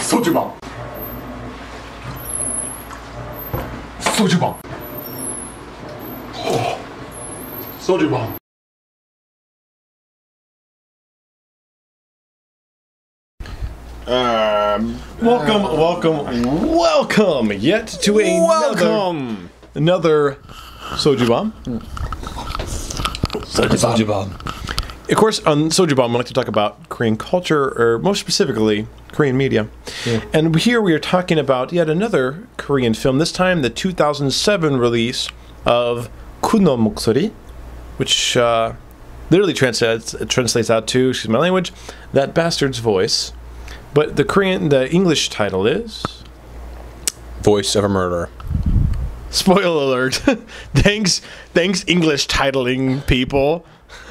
Soju Bomb. Soju Bomb. Oh. Soju Bomb. Welcome yet to another Soju Bomb. Soju Bomb. Of course, on Soju Bomb, we like to talk about Korean culture, or more specifically, Korean media. Yeah. And here we are talking about yet another Korean film, this time the 2007 release of Kuno Moksori, which literally translates out to, excuse my language, that bastard's voice. But the English title is Voice of a Murderer. Spoiler alert. Thanks English titling people.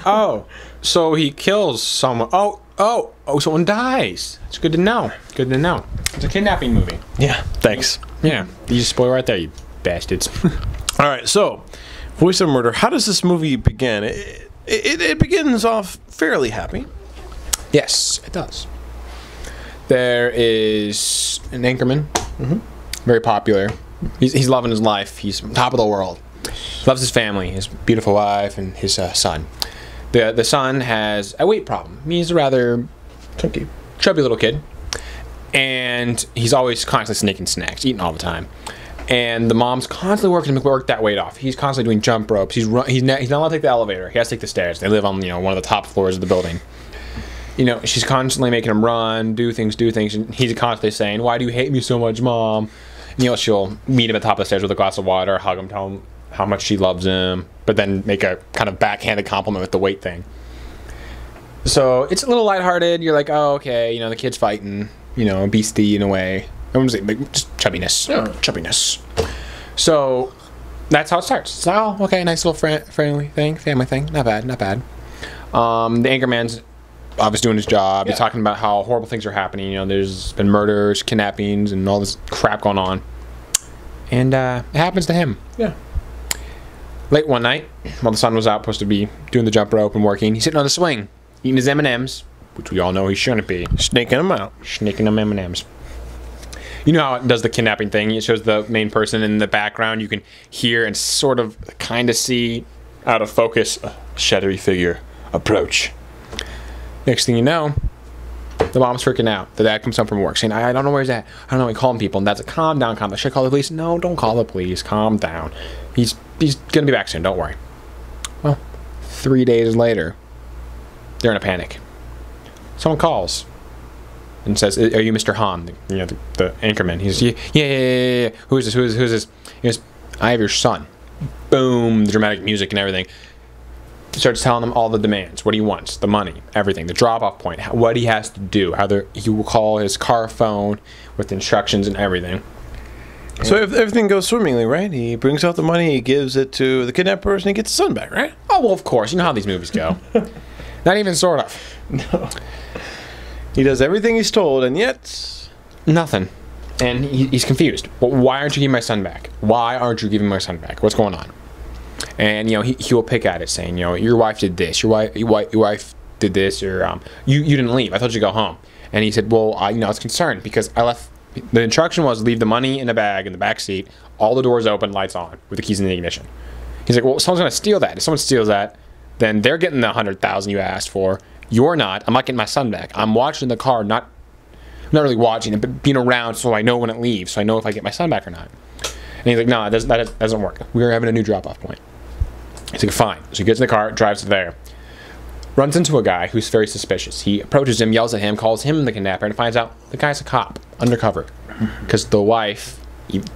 Oh, so he kills someone. Oh, someone dies. It's good to know. Good to know. It's a kidnapping movie. Yeah, thanks. Yeah, you just spoil right there, you bastards. All right, so Voice of a Murder. How does this movie begin? It begins off fairly happy. Yes, it does. There is an anchorman, very popular. He's loving his life. He's top of the world. Loves his family, his beautiful wife, and his son. The son has a weight problem. He's a rather chubby little kid, and he's always constantly sneaking snacks, eating all the time. And the mom's constantly working to work that weight off. He's constantly doing jump ropes. He's not allowed to take the elevator. He has to take the stairs. They live on one of the top floors of the building. She's constantly making him run, do things, and he's constantly saying, "Why do you hate me so much, Mom?" She'll meet him at the top of the stairs with a glass of water, hug him, tell him how much she loves him, but then make a kind of backhanded compliment with the weight thing. So it's a little lighthearted. You're like, oh, okay, the kid's fighting, beastie in a way. I wouldn't say just chubbiness. Yeah. Chubbiness. So that's how it starts. It's like, oh, okay, nice little friendly thing, family thing. Not bad. The anchorman's obviously doing his job. Yeah. He's talking about how horrible things are happening. There's been murders, kidnappings, and all this crap going on. And it happens to him. Yeah. Late one night, while the sun was out, supposed to be doing the jump rope and working, he's sitting on the swing, eating his M&Ms, which we all know he shouldn't be. Snaking them out. Snaking them M&Ms. You know how it does the kidnapping thing? It shows the main person in the background. You can hear and sort of kind of see out of focus a shadowy figure approach. Next thing you know, the mom's freaking out. The dad comes home from work saying, I don't know where he's at. I don't know. He calling people. And dad's like, calm down. Should I call the police? No, don't call the police. Calm down. He's going to be back soon. Don't worry. Well, 3 days later, they're in a panic. Someone calls and says, are you Mr. Han? The anchorman. He's yeah. Who is this? He goes, I have your son. Boom. The dramatic music and everything. Starts telling him all the demands, what he wants, the money, everything, the drop-off point, what he has to do, he will call his car phone with instructions and everything. So if everything goes swimmingly, right? He brings out the money, he gives it to the kidnapper, and he gets his son back, right? Oh, well, of course. You know how these movies go. Not even sort of. No. He does everything he's told, and yet nothing. And he's confused. Well, why aren't you giving my son back? Why aren't you giving my son back? What's going on? And he will pick at it, saying, your wife did this, your wife did this, or you didn't leave. I told you to go home. And he said, well, I was concerned because I left. The instruction was leave the money in a bag in the back seat, all the doors open, lights on, with the keys in the ignition. He's like, well, someone's gonna steal that. If someone steals that, then they're getting the $100,000 you asked for. You're not. I'm not getting my son back. I'm watching the car, not really watching it, but being around so I know when it leaves, so I know if I get my son back or not. And he's like, no, that doesn't work. We're having a new drop-off point. He's like, fine. So he gets in the car, drives there, runs into a guy who's very suspicious. He approaches him, yells at him, calls him the kidnapper, and finds out the guy's a cop, undercover. Because the wife,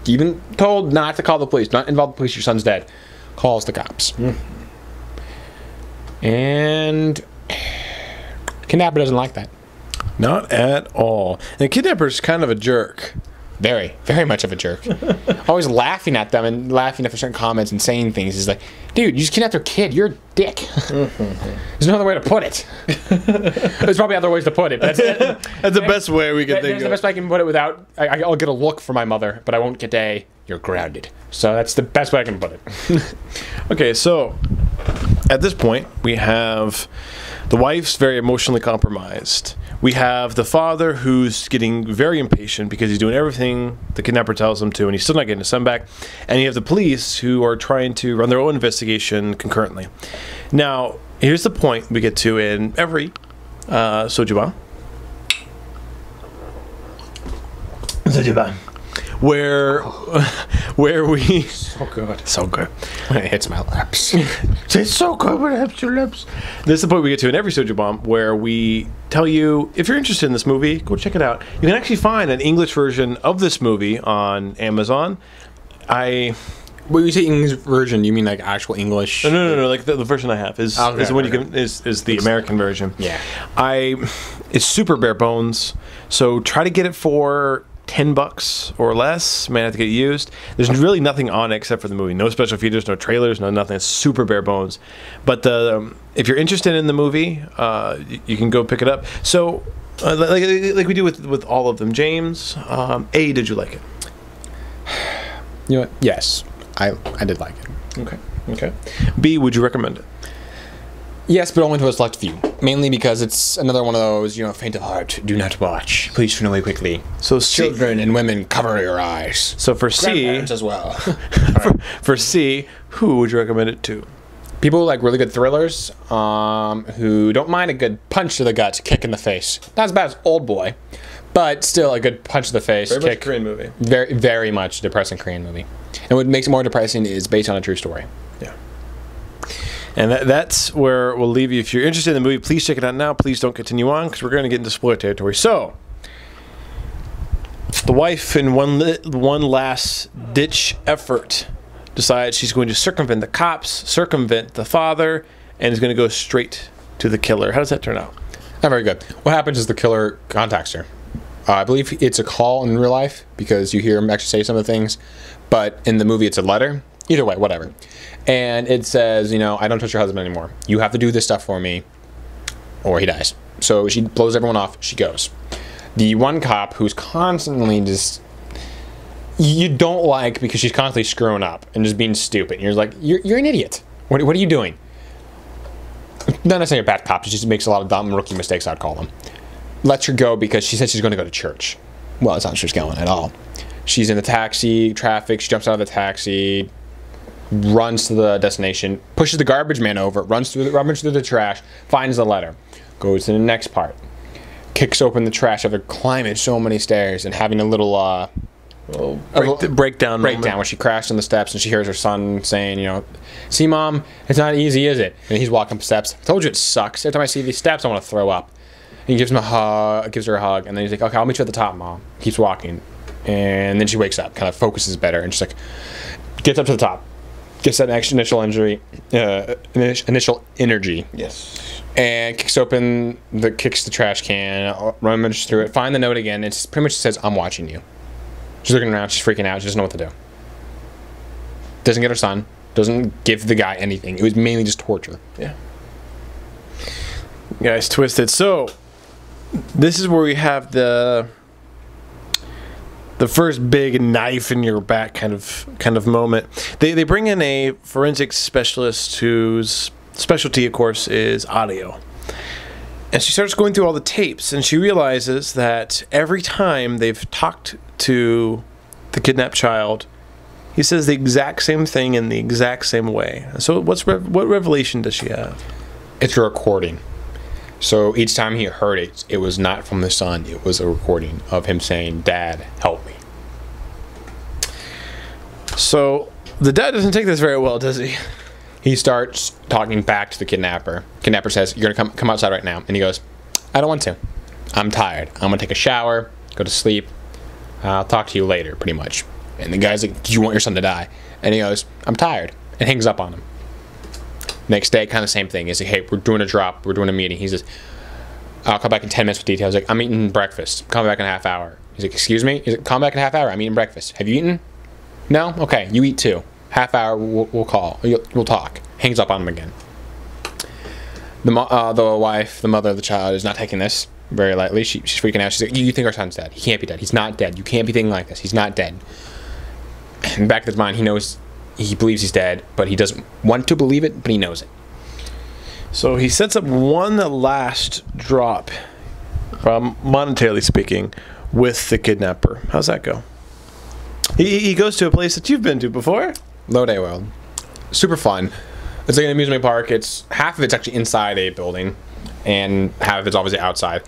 even told not to call the police, not involve the police, your son's dead, calls the cops. And the kidnapper doesn't like that. Not at all. And the kidnapper's kind of a jerk. Very, very much of a jerk. Always laughing at them and laughing at certain comments and saying things. He's like, dude, you just kidnapped their kid. You're a dick. There's no other way to put it. There's probably other ways to put it. But that's the best way we can think of it. That's the best way I can put it without... I'll get a look for my mother, but I won't get a... You're grounded. So that's the best way I can put it. Okay, so at this point, we have the wife's very emotionally compromised. We have the father who's getting very impatient because he's doing everything the kidnapper tells him to, and he's still not getting his son back. And you have the police who are trying to run their own investigation concurrently. Now, here's the point we get to in every Soju Bomb. Soju Bomb. Where we... So good. So good. It hits my lips. It's so good when it hits your lips. This is the point we get to in every Soju Bomb where we tell you, if you're interested in this movie, go check it out. You can actually find an English version of this movie on Amazon. When you say English version, you mean like actual English? No. Like the version I have is the one you can is the American version. Yeah. It's super bare bones. So try to get it for $10 or less. May have to get it used. There's really nothing on it except for the movie. No special features, no trailers, no nothing. It's super bare bones. But if you're interested in the movie, you can go pick it up. So, like we do with all of them. James, did you like it? You know what? Yes, I did like it. Okay. B, would you recommend it? Yes, but only to a select few. Mainly because it's another one of those, faint of heart, do not watch. Please turn away quickly. So children and women, cover your eyes. So for C, grandparents as well. for C, who would you recommend it to? People who like really good thrillers, who don't mind a good punch to the gut, kick in the face. Not as bad as Old Boy, but still a good punch to the face. Very much a Korean movie. Very, very much a depressing Korean movie. And what makes it more depressing is based on a true story. Yeah. And that's where we'll leave you. If you're interested in the movie, please check it out now. Please don't continue on because we're going to get into spoiler territory. So, the wife, in one last ditch effort, decides she's going to circumvent the cops, circumvent the father, and is going to go straight to the killer. How does that turn out? Not very good. What happens is the killer contacts her. I believe it's a call in real life because you hear him actually say some of the things, but in the movie it's a letter. Either way, whatever. And it says, I don't trust your husband anymore. You have to do this stuff for me or he dies. So she blows everyone off. She goes. The one cop who's constantly just... You don't like because she's constantly screwing up and just being stupid. And you're like, you're an idiot. What are you doing? Not necessarily a bad cop. She just makes a lot of dumb rookie mistakes, I'd call them. Lets her go because she said she's going to go to church. Well, it's not she's going at all. She's in the taxi, traffic. She jumps out of the taxi, runs to the destination, pushes the garbage man over, runs through the trash, finds the letter, goes to the next part, kicks open the trash after climbing so many stairs and having a little breakdown where she crashed on the steps and she hears her son saying, see, Mom, it's not easy, is it? And he's walking up steps. I told you it sucks. Every time I see these steps, I want to throw up. And he gives her a hug, and then he's like, okay, I'll meet you at the top, Mom. Keeps walking. And then she wakes up, kind of focuses better, and she's like, gets up to the top. Gets that initial energy. Yes. And kicks the trash can, rummages through it, find the note again. It pretty much says, I'm watching you. She's looking around, she's freaking out, she doesn't know what to do. Doesn't get her son, doesn't give the guy anything. It was mainly just torture. Yeah. Guys, twisted. So, this is where we have the first big knife in your back kind of moment. They bring in a forensics specialist whose specialty, of course, is audio. And she starts going through all the tapes, and she realizes that every time they've talked to the kidnapped child, he says the exact same thing in the exact same way. So what revelation does she have? It's a recording. So each time he heard it, it was not from the son. It was a recording of him saying, Dad, help me. So the dad doesn't take this very well, does he? He starts talking back to the kidnapper. Kidnapper says, you're going to come outside right now. And he goes, I don't want to. I'm tired. I'm going to take a shower, go to sleep. I'll talk to you later, pretty much. And the guy's like, do you want your son to die? And he goes, I'm tired. And hangs up on him. Next day, kind of same thing. He's like, hey, we're doing a drop. We're doing a meeting. He says, I'll come back in 10 minutes with details. He's like, I'm eating breakfast. Call me back in a half hour. He's like, excuse me? He's like, call me back in a half hour. I'm eating breakfast. Have you eaten? No? Okay, you eat too. Half hour, we'll call. We'll talk. Hangs up on him again. The wife, the mother of the child, is not taking this very lightly. She's freaking out. She's like, you think our son's dead. He can't be dead. He's not dead. You can't be thinking like this. He's not dead. In the back of his mind, he believes he's dead, but he doesn't want to believe it, but he knows it. So he sets up one last drop monetarily speaking, with the kidnapper. How's that go? He goes to a place that you've been to before. Lode World. Super fun. It's like an amusement park. It's half of it's actually inside a building, and half of it's obviously outside.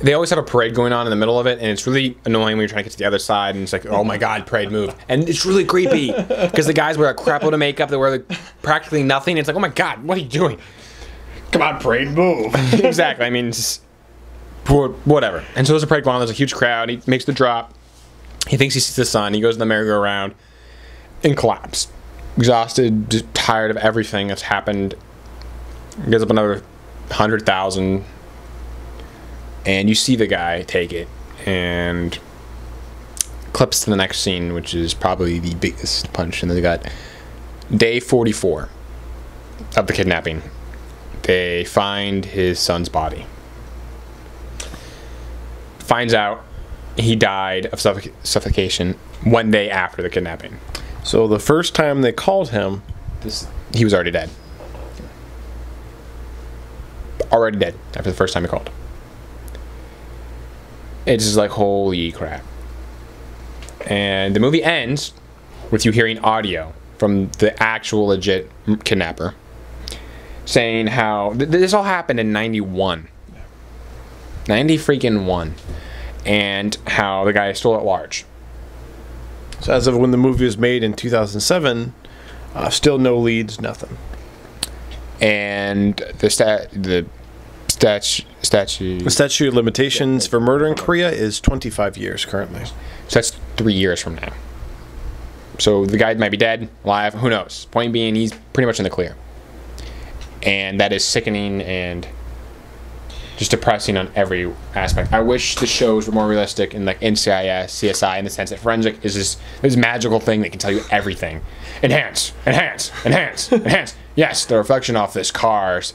They always have a parade going on in the middle of it, and it's really annoying when you're trying to get to the other side, and it's like, oh my god, parade move. And it's really creepy, because the guys wear a crap load of makeup, they wear like practically nothing, and it's like, oh my god, what are you doing? Come on, parade move. Exactly, I mean, it's just, whatever. And so there's a parade going on, there's a huge crowd, he makes the drop, he thinks he sees the sun, he goes to the merry-go-round, and collapsed. Exhausted, just tired of everything that's happened. He gets up another 100,000. And you see the guy take it, and clips to the next scene, which is probably the biggest punch in the gut. Day 44 of the kidnapping. They find his son's body. Finds out he died of suffocation 1 day after the kidnapping. So the first time they called him, he was already dead. Already dead after the first time he called. It's just like, holy crap. And the movie ends with you hearing audio from the actual legit kidnapper saying how this all happened in 91. 90 freaking 1. And how the guy is still at large. So as of when the movie was made in 2007, still no leads, nothing. And the statute of limitations for murder in Korea is 25 years currently. So that's 3 years from now. So the guy might be dead, alive, who knows? Point being, he's pretty much in the clear. And that is sickening and just depressing on every aspect. I wish the shows were more realistic in like NCIS, CSI, in the sense that forensic is this magical thing that can tell you everything. Enhance, enhance, enhance, enhance. Yes, the reflection off this car's,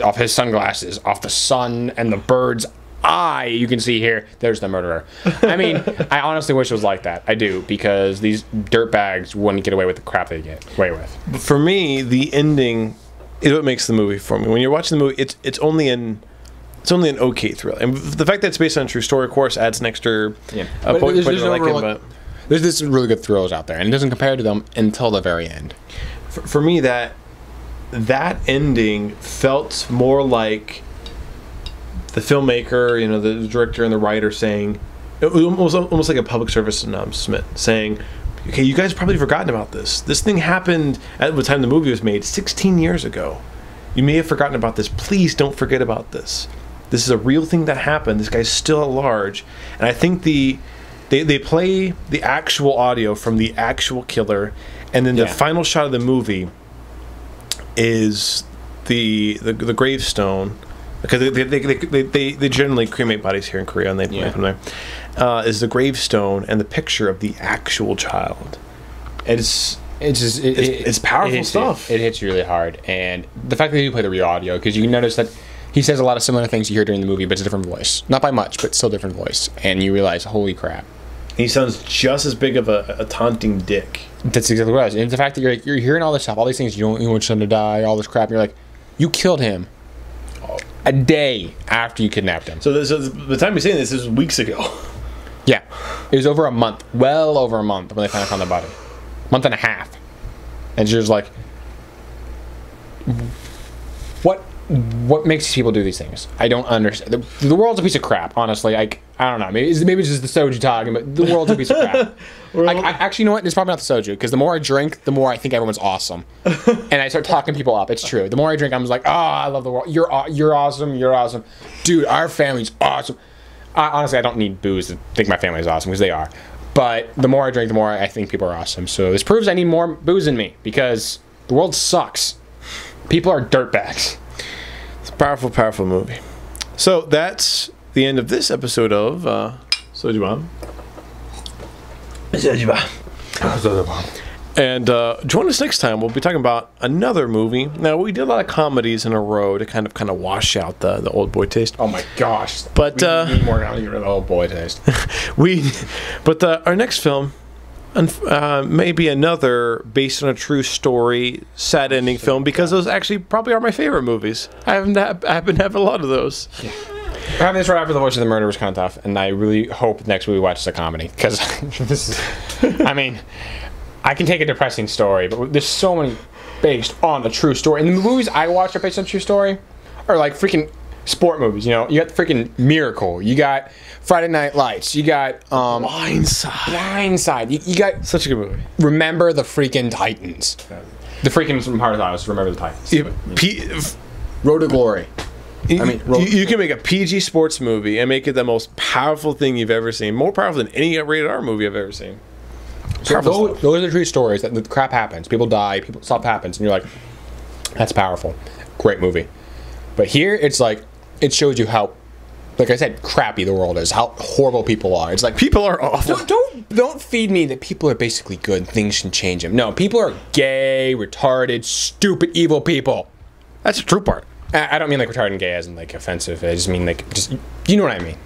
off his sunglasses, off the sun and the bird's eye you can see here, there's the murderer. I mean, I honestly wish it was like that. I do, because these dirtbags wouldn't get away with the crap they get away with. For me, the ending is what makes the movie for me. When you're watching the movie, it's only an okay thrill. And the fact that it's based on a true story, of course, adds an extra point to like it, but there's this really good thrills out there, and it doesn't compare to them until the very end. For me, that ending felt more like the filmmaker, the director and the writer saying, it was almost like a public service announcement saying, okay, you guys probably forgotten about this. This thing happened at the time the movie was made 16 years ago. You may have forgotten about this. Please don't forget about this. This is a real thing that happened. This guy's still at large. And I think they play the actual audio from the actual killer, and then the final shot of the movie is the gravestone, because they generally cremate bodies here in Korea, and they put them there. Is the gravestone and the picture of the actual child. It's powerful stuff. It hits you really hard, and the fact that you play the real audio, because you can notice that he says a lot of similar things you hear during the movie, but it's a different voice. Not by much, but still different voice, and you realize, holy crap. He sounds just as big of a taunting dick. That's exactly what it is. And the fact that you're hearing all this stuff, all these things, you don't want your son to die, all this crap, and you're like, you killed him a day after you kidnapped him. So the time you're saying this is weeks ago. Yeah. It was over a month. Well over a month when they finally found the body. Month and a half. And you're just like, what makes these people do these things? I don't understand. The world's a piece of crap, honestly. I don't know. Maybe it's just the soju talking, but the world's a piece of crap. Actually, you know what? It's probably not the soju, because the more I drink, the more I think everyone's awesome. And I start talking people up. It's true. The more I drink, I'm just like, I love the world. You're awesome. You're awesome. Dude, our family's awesome. Honestly, I don't need booze to think my family's awesome, because they are. But the more I drink, the more I think people are awesome. So this proves I need more booze in me, because the world sucks. People are dirtbags. It's a powerful, powerful movie. So that's the end of this episode of Soju Bomb. Soju Bomb. And join us next time. We'll be talking about another movie. Now, we did a lot of comedies in a row to kind of wash out the old boy taste. Oh my gosh! But we need more comedy to get rid of the old boy taste. But our next film may be another based on a true story, sad ending film, because those actually probably are my favorite movies. I happen to have a lot of those. Yeah. Having this right after the Voice of the Murder was kind of tough, and I really hope next week we watch the comedy, because this is, I mean, I can take a depressing story, but there's so many based on a true story. And the movies I watch are based on a true story are like freaking sport movies, you know? You got freaking Miracle, you got Friday Night Lights, you got Blindside. You got such a good movie. Remember the freaking Titans. The freaking from Heart of the House, Remember the Titans. Yeah, Road to Glory. I mean, you can make a PG sports movie and make it the most powerful thing you've ever seen. More powerful than any rated R movie I've ever seen. So those are the true stories. That the crap happens. People die. Stuff happens. And you're like, that's powerful. Great movie. But here, it's like, it shows you how, like I said, crappy the world is. How horrible people are. It's like, people are awful. Don't feed me that people are basically good. Things can change them. No, people are gay, retarded, stupid, evil people. That's the true part. I don't mean like retarded and gay as in like offensive. I just mean like, just, you know what I mean.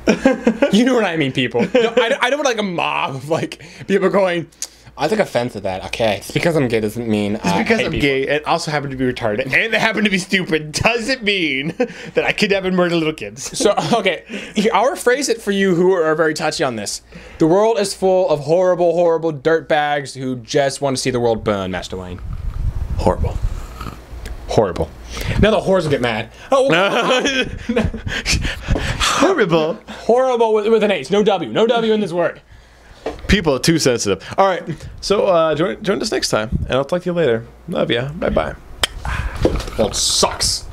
You know what I mean, people. No, I don't want like a mob of like people going, I took offense at that. Okay, it's because I'm gay doesn't mean it's because I'm gay and also happen to be retarded and they happen to be stupid doesn't mean that I kidnap and murder little kids. So, okay, I'll rephrase it for you who are very touchy on this. The world is full of horrible, horrible dirtbags who just want to see the world burn, Master Wayne. Horrible. Horrible. Now the whores will get mad. Oh, horrible. Horrible with an H. No W. No W in this word. People are too sensitive. All right. So join us next time, and I'll talk to you later. Love ya. Bye-bye. That sucks.